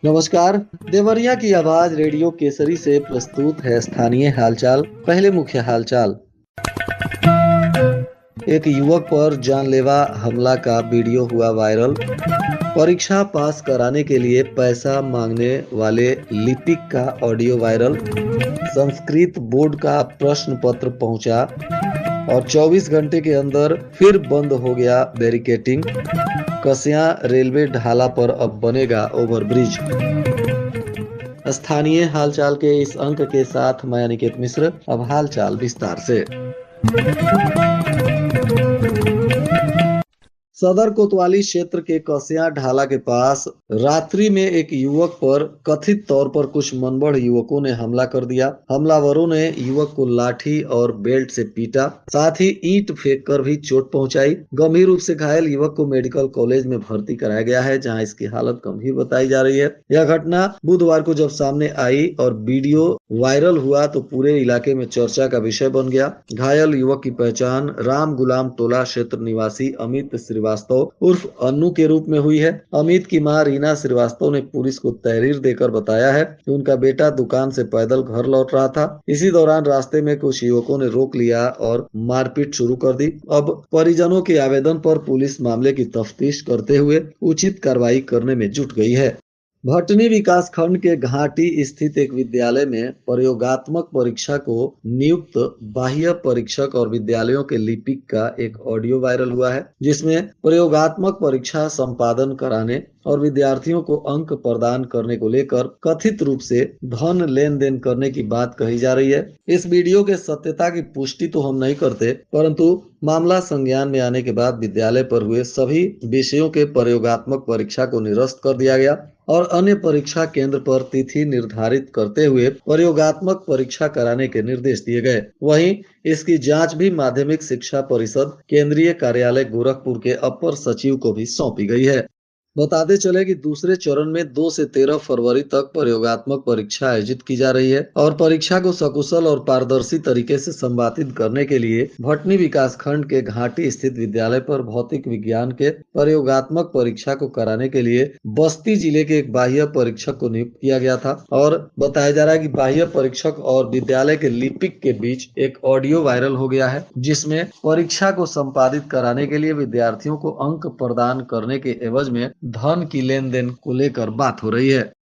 नमस्कार। देवरिया की आवाज रेडियो केसरी से प्रस्तुत है स्थानीय हालचाल। पहले मुख्य हालचाल। एक युवक पर जानलेवा हमला का वीडियो हुआ वायरल। परीक्षा पास कराने के लिए पैसा मांगने वाले लिपिक का ऑडियो वायरल। संस्कृत बोर्ड का प्रश्न पत्र पहुंचा और 24 घंटे के अंदर फिर बंद हो गया बैरिकेटिंग। कसिया रेलवे ढाला पर अब बनेगा ओवरब्रिज। स्थानीय हालचाल के इस अंक के साथ मैं अनिकेत मिश्र। अब हालचाल विस्तार से। सदर कोतवाली क्षेत्र के कसिया ढाला के पास रात्रि में एक युवक पर कथित तौर पर कुछ मनबढ़ युवकों ने हमला कर दिया। हमलावरों ने युवक को लाठी और बेल्ट से पीटा, साथ ही ईंट फेंक कर भी चोट पहुंचाई। गंभीर रूप से घायल युवक को मेडिकल कॉलेज में भर्ती कराया गया है, जहां इसकी हालत गंभीर बताई जा रही है। यह घटना बुधवार को जब सामने आई और वीडियो वायरल हुआ तो पूरे इलाके में चर्चा का विषय बन गया। घायल युवक की पहचान राम गुलाम टोला क्षेत्र निवासी अमित श्रीवास्तव उर्फ अन्नू के रूप में हुई है। अमित की मां रीना श्रीवास्तव ने पुलिस को तहरीर देकर बताया है कि उनका बेटा दुकान से पैदल घर लौट रहा था। इसी दौरान रास्ते में कुछ युवकों ने रोक लिया और मारपीट शुरू कर दी। अब परिजनों के आवेदन पर पुलिस मामले की तफ्तीश करते हुए उचित कार्रवाई करने में जुट गई है। भटनी विकास खंड के घाटी स्थित एक विद्यालय में प्रयोगात्मक परीक्षा को नियुक्त बाह्य परीक्षक और विद्यालयों के लिपिक का एक ऑडियो वायरल हुआ है, जिसमें प्रयोगात्मक परीक्षा संपादन कराने और विद्यार्थियों को अंक प्रदान करने को लेकर कथित रूप से धन लेन देन करने की बात कही जा रही है। इस वीडियो के सत्यता की पुष्टि तो हम नहीं करते, परंतु मामला संज्ञान में आने के बाद विद्यालय पर हुए सभी विषयों के प्रयोगात्मक परीक्षा को निरस्त कर दिया गया और अन्य परीक्षा केंद्र पर तिथि निर्धारित करते हुए प्रयोगात्मक परीक्षा कराने के निर्देश दिए गए। वहीं इसकी जांच भी माध्यमिक शिक्षा परिषद केंद्रीय कार्यालय गोरखपुर के अपर सचिव को भी सौंपी गई है। बताते चले कि दूसरे चरण में 2 से 13 फरवरी तक प्रयोगात्मक परीक्षा आयोजित की जा रही है और परीक्षा को सकुशल और पारदर्शी तरीके से संपादित करने के लिए भटनी विकास खंड के घाटी स्थित विद्यालय पर भौतिक विज्ञान के प्रयोगात्मक परीक्षा को कराने के लिए बस्ती जिले के एक बाह्य परीक्षक को नियुक्त किया गया था। और बताया जा रहा है कि बाह्य परीक्षक और विद्यालय के लिपिक के बीच एक ऑडियो वायरल हो गया है, जिसमें परीक्षा को संपादित कराने के लिए विद्यार्थियों को अंक प्रदान करने के एवज में धन की लेन देन को लेकर बात हो रही है।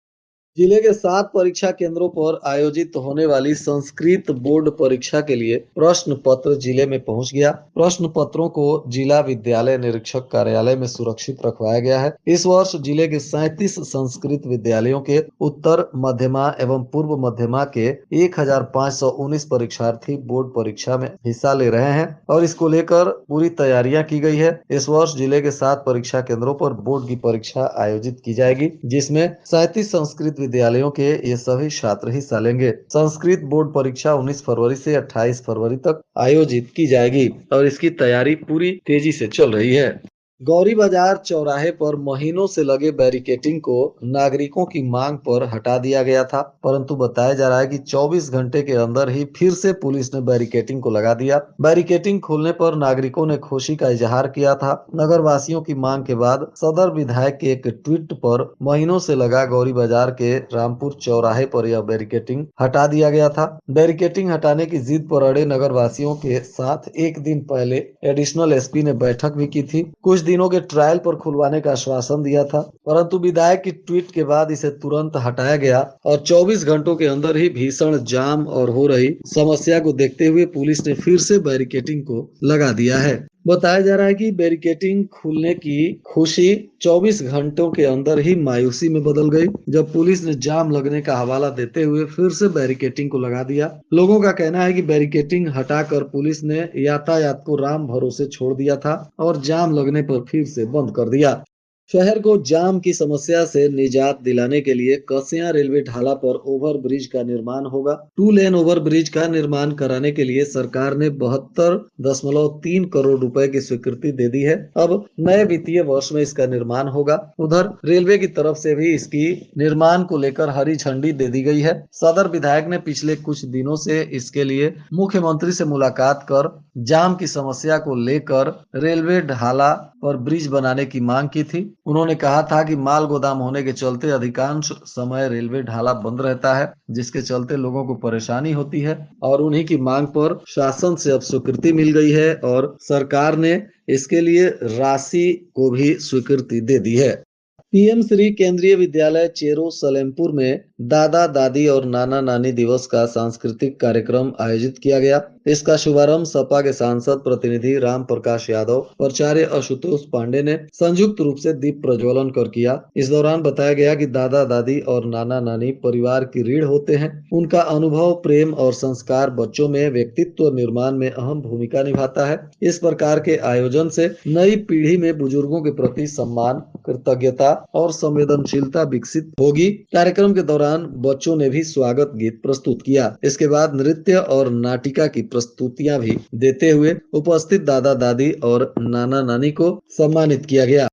जिले के 7 परीक्षा केंद्रों पर आयोजित होने वाली संस्कृत बोर्ड परीक्षा के लिए प्रश्न पत्र जिले में पहुंच गया। प्रश्न पत्रों को जिला विद्यालय निरीक्षक कार्यालय में सुरक्षित रखवाया गया है। इस वर्ष जिले के 37 संस्कृत विद्यालयों के उत्तर मध्यमा एवं पूर्व मध्यमा के 1519 परीक्षार्थी बोर्ड परीक्षा में हिस्सा ले रहे हैं और इसको लेकर पूरी तैयारियां की गई है। इस वर्ष जिले के 7 परीक्षा केंद्रों पर बोर्ड की परीक्षा आयोजित की जाएगी, जिसमें 37 संस्कृत विद्यालयों के ये सभी छात्र हिस्सा लेंगे। संस्कृत बोर्ड परीक्षा 19 फरवरी से 28 फरवरी तक आयोजित की जाएगी और इसकी तैयारी पूरी तेजी से चल रही है। गौरी बाजार चौराहे पर महीनों से लगे बैरिकेटिंग को नागरिकों की मांग पर हटा दिया गया था, परंतु बताया जा रहा है कि 24 घंटे के अंदर ही फिर से पुलिस ने बैरिकेटिंग को लगा दिया। बैरिकेटिंग खोलने पर नागरिकों ने खुशी का इजहार किया था। नगर वासियों की मांग के बाद सदर विधायक के एक ट्वीट पर महीनों से लगा गौरी बाजार के रामपुर चौराहे पर यह बैरिकेटिंग हटा दिया गया था। बैरिकेटिंग हटाने की जिद पर अड़े नगर वासियों के साथ एक दिन पहले एडिशनल एसपी ने बैठक भी की थी। कुछ दिनों के ट्रायल पर खुलवाने का आश्वासन दिया था, परंतु विधायक की ट्वीट के बाद इसे तुरंत हटाया गया और 24 घंटों के अंदर ही भीषण जाम और हो रही समस्या को देखते हुए पुलिस ने फिर से बैरिकेटिंग को लगा दिया है। बताया जा रहा है कि बैरिकेटिंग खुलने की खुशी 24 घंटों के अंदर ही मायूसी में बदल गई, जब पुलिस ने जाम लगने का हवाला देते हुए फिर से बैरिकेटिंग को लगा दिया। लोगों का कहना है कि बैरिकेटिंग हटाकर पुलिस ने यातायात को राम भरोसे छोड़ दिया था और जाम लगने पर फिर से बंद कर दिया। शहर को जाम की समस्या से निजात दिलाने के लिए कसिया रेलवे ढाला पर ओवर ब्रिज का निर्माण होगा। 2 लेन ओवर ब्रिज का निर्माण कराने के लिए सरकार ने 72.3 करोड़ रुपए की स्वीकृति दे दी है। अब नए वित्तीय वर्ष में इसका निर्माण होगा। उधर रेलवे की तरफ से भी इसकी निर्माण को लेकर हरी झंडी दे दी गई है। सदर विधायक ने पिछले कुछ दिनों से इसके लिए मुख्यमंत्री से मुलाकात कर जाम की समस्या को लेकर रेलवे ढाला पर ब्रिज बनाने की मांग की थी। उन्होंने कहा था कि माल गोदाम होने के चलते अधिकांश समय रेलवे ढाला बंद रहता है, जिसके चलते लोगों को परेशानी होती है और उन्हीं की मांग पर शासन से अब स्वीकृति मिल गई है और सरकार ने इसके लिए राशि को भी स्वीकृति दे दी है। पीएम श्री केंद्रीय विद्यालय चेरो सलेमपुर में दादा दादी और नाना नानी दिवस का सांस्कृतिक कार्यक्रम आयोजित किया गया। इसका शुभारंभ सपा के सांसद प्रतिनिधि राम प्रकाश यादव, प्राचार्य आशुतोष पांडे ने संयुक्त रूप से दीप प्रज्वलन कर किया। इस दौरान बताया गया कि दादा दादी और नाना नानी परिवार की रीढ़ होते हैं। उनका अनुभव, प्रेम और संस्कार बच्चों में व्यक्तित्व निर्माण में अहम भूमिका निभाता है। इस प्रकार के आयोजन से नई पीढ़ी में बुजुर्गों के प्रति सम्मान, कृतज्ञता और संवेदनशीलता विकसित होगी। कार्यक्रम के दौरान बच्चों ने भी स्वागत गीत प्रस्तुत किया। इसके बाद नृत्य और नाटिका की प्रस्तुतियां भी देते हुए उपस्थित दादा दादी और नाना नानी को सम्मानित किया गया।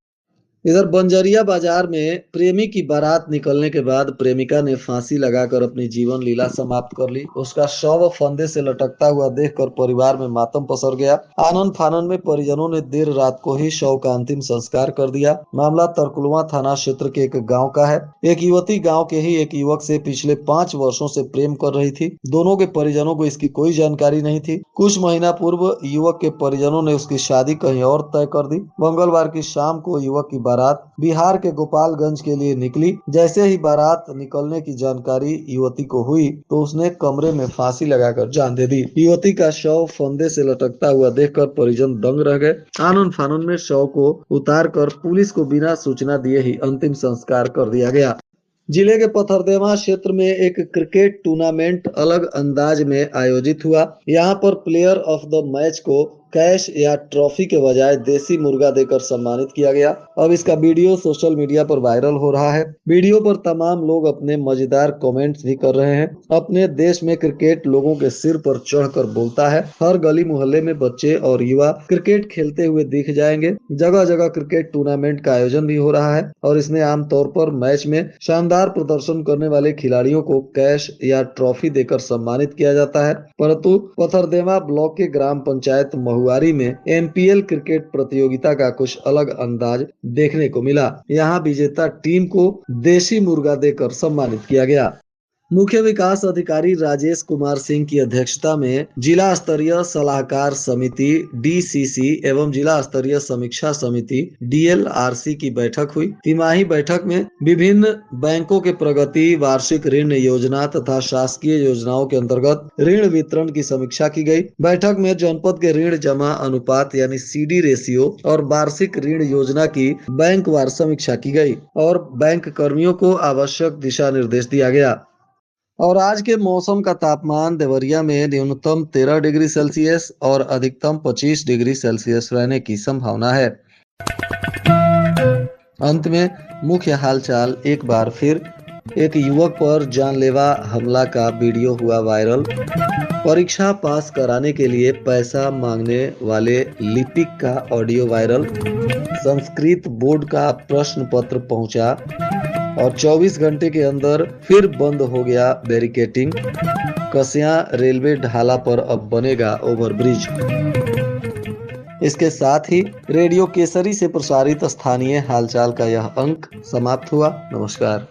इधर बंजरिया बाजार में प्रेमी की बारात निकलने के बाद प्रेमिका ने फांसी लगाकर अपनी जीवन लीला समाप्त कर ली। उसका शव फंदे से लटकता हुआ देखकर परिवार में मातम पसर गया। आनन फानन में परिजनों ने देर रात को ही शव का अंतिम संस्कार कर दिया। मामला तरकुलवा थाना क्षेत्र के एक गाँव का है। एक युवती गाँव के ही एक युवक से पिछले 5 वर्षों से प्रेम कर रही थी। दोनों के परिजनों को इसकी कोई जानकारी नहीं थी। कुछ महीना पूर्व युवक के परिजनों ने उसकी शादी कहीं और तय कर दी। मंगलवार की शाम को युवक की बारात बिहार के गोपालगंज के लिए निकली। जैसे ही बारात निकलने की जानकारी युवती को हुई तो उसने कमरे में फांसी लगाकर जान दे दी। युवती का शव फंदे से लटकता हुआ देखकर परिजन दंग रह गए। आनन फानन में शव को उतारकर पुलिस को बिना सूचना दिए ही अंतिम संस्कार कर दिया गया। जिले के पथरदेवा क्षेत्र में एक क्रिकेट टूर्नामेंट अलग अंदाज में आयोजित हुआ। यहाँ पर प्लेयर ऑफ द मैच को कैश या ट्रॉफी के बजाय देसी मुर्गा देकर सम्मानित किया गया। अब इसका वीडियो सोशल मीडिया पर वायरल हो रहा है। वीडियो पर तमाम लोग अपने मजेदार कमेंट्स भी कर रहे हैं। अपने देश में क्रिकेट लोगों के सिर पर चढ़कर बोलता है। हर गली मोहल्ले में बच्चे और युवा क्रिकेट खेलते हुए दिख जाएंगे। जगह जगह क्रिकेट टूर्नामेंट का आयोजन भी हो रहा है और इसमें आमतौर पर मैच में शानदार प्रदर्शन करने वाले खिलाड़ियों को कैश या ट्रॉफी देकर सम्मानित किया जाता है। परंतु पथरदेवा ब्लॉक के ग्राम पंचायत महुआरी में एमपीएल क्रिकेट प्रतियोगिता का कुछ अलग अंदाज देखने को मिला। यहाँ विजेता टीम को देसी मुर्गा देकर सम्मानित किया गया। मुख्य विकास अधिकारी राजेश कुमार सिंह की अध्यक्षता में जिला स्तरीय सलाहकार समिति डीसीसी एवं जिला स्तरीय समीक्षा समिति डीएलआरसी की बैठक हुई। तिमाही बैठक में विभिन्न बैंकों के प्रगति, वार्षिक ऋण योजना तथा शासकीय योजनाओं के अंतर्गत ऋण वितरण की समीक्षा की गई। बैठक में जनपद के ऋण जमा अनुपात यानी सीडी रेशियो और वार्षिक ऋण योजना की बैंकवार समीक्षा की गई और बैंक कर्मियों को आवश्यक दिशा निर्देश दिया गया। और आज के मौसम का तापमान देवरिया में न्यूनतम 13 डिग्री सेल्सियस और अधिकतम 25 डिग्री सेल्सियस रहने की संभावना है। अंत में मुख्य हालचाल एक बार फिर। एक युवक पर जानलेवा हमला का वीडियो हुआ वायरल। परीक्षा पास कराने के लिए पैसा मांगने वाले लिपिक का ऑडियो वायरल। संस्कृत बोर्ड का प्रश्न पत्र पहुंचा और 24 घंटे के अंदर फिर बंद हो गया बैरिकेटिंग। कसिया रेलवे ढाला पर अब बनेगा ओवरब्रिज। इसके साथ ही रेडियो केसरी से प्रसारित स्थानीय हालचाल का यह अंक समाप्त हुआ। नमस्कार।